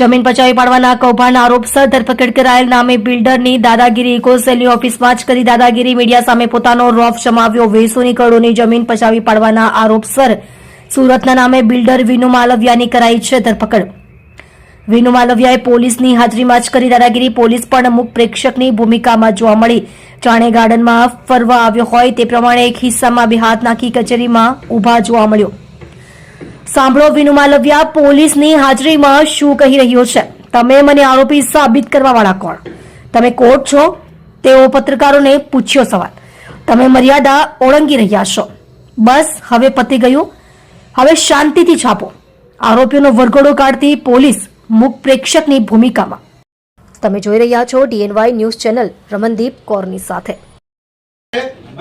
જમીન પચાવી પાડવાના કૌભાંડના આરોપસર ધરપકડ કરાયેલ નામે બિલ્ડરની દાદાગીરી ઇકોસેલની ઓફિસમાં જ કરી દાદાગીરી મીડિયા સામે પોતાનો રોફ જમાવ્યો 200 કરોડની જમીન પચાવી પાડવાના આરોપસર સુરતના નામે બિલ્ડર વિનુ માલવિયાની કરાઈ છે ધરપકડ। વિનુ માલવિયાએ પોલીસની હાજરીમાં જ કરી દાદાગીરી। પોલીસ પણ મુખ પ્રેક્ષકની ભૂમિકામાં જોવા મળી। જાણે ગાર્ડનમાં ફરવા આવ્યો હોય તે પ્રમાણે એક હિસ્સામાં બે હાથ નાખી કચેરીમાં ઊભા જોવા મળ્યો। સાંભળો વિનુ માલવિયા પોલીસની હાજરીમાં શું કહી રહ્યો છે। તમે મને આરોપી સાબિત કરવા વાળા કોણ? તમે કોર્ટ છો? તેઓ પત્રકારોને પૂછ્યો સવાલ। તમે મર્યાદા ઓળંગી રહ્યા છો। બસ હવે પતી ગયું, હવે શાંતિથી છાપો। આરોપીઓનો વરઘોડો કાઢતી પોલીસ મુખ પ્રેક્ષકની ભૂમિકામાં। તમે જોઈ રહ્યા છો DNY ન્યૂઝ ચેનલ રમનદીપ કૌરની સાથે।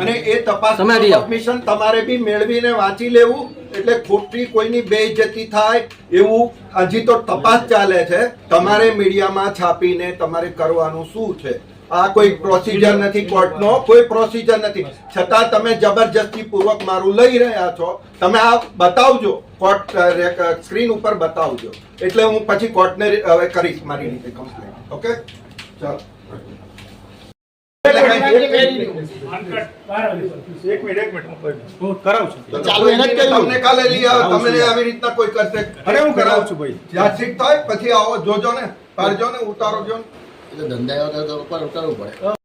અને એ તપાસ પરમિશન તમારે બી મેળવીને વાંચી લેવું, એટલે ખોટી કોઈની બેઇજ્જતી થાય એવું હજી તો તપાસ ચાલે છે। તમારે મીડિયામાં છાપીને તમારે કરવાનું શું છે? આ કોઈ પ્રોસિજર નથી, કોર્ટનો કોઈ પ્રોસિજર નથી, છતાં તમે જબરજસ્તી પૂર્વક મારું લઈ રહ્યા છો। તમે આ બતાવજો, કોર્ટ સ્ક્રીન ઉપર બતાવજો, એટલે હું પછી કોર્ટને હવે કરીશ મારી રીતે કમ્પ્લેન। ઓકે, ચાલો। તમને કાલે લઈ આવો, તમને આવી રીતના કોઈ કરશે? અરે હું કરાવું છું ભાઈ, ચાર્જશીટ થાય પછી આવો, જોજો ને, પાડજો ને, ઉતારો જો ને, ધંધા કરવું પડે।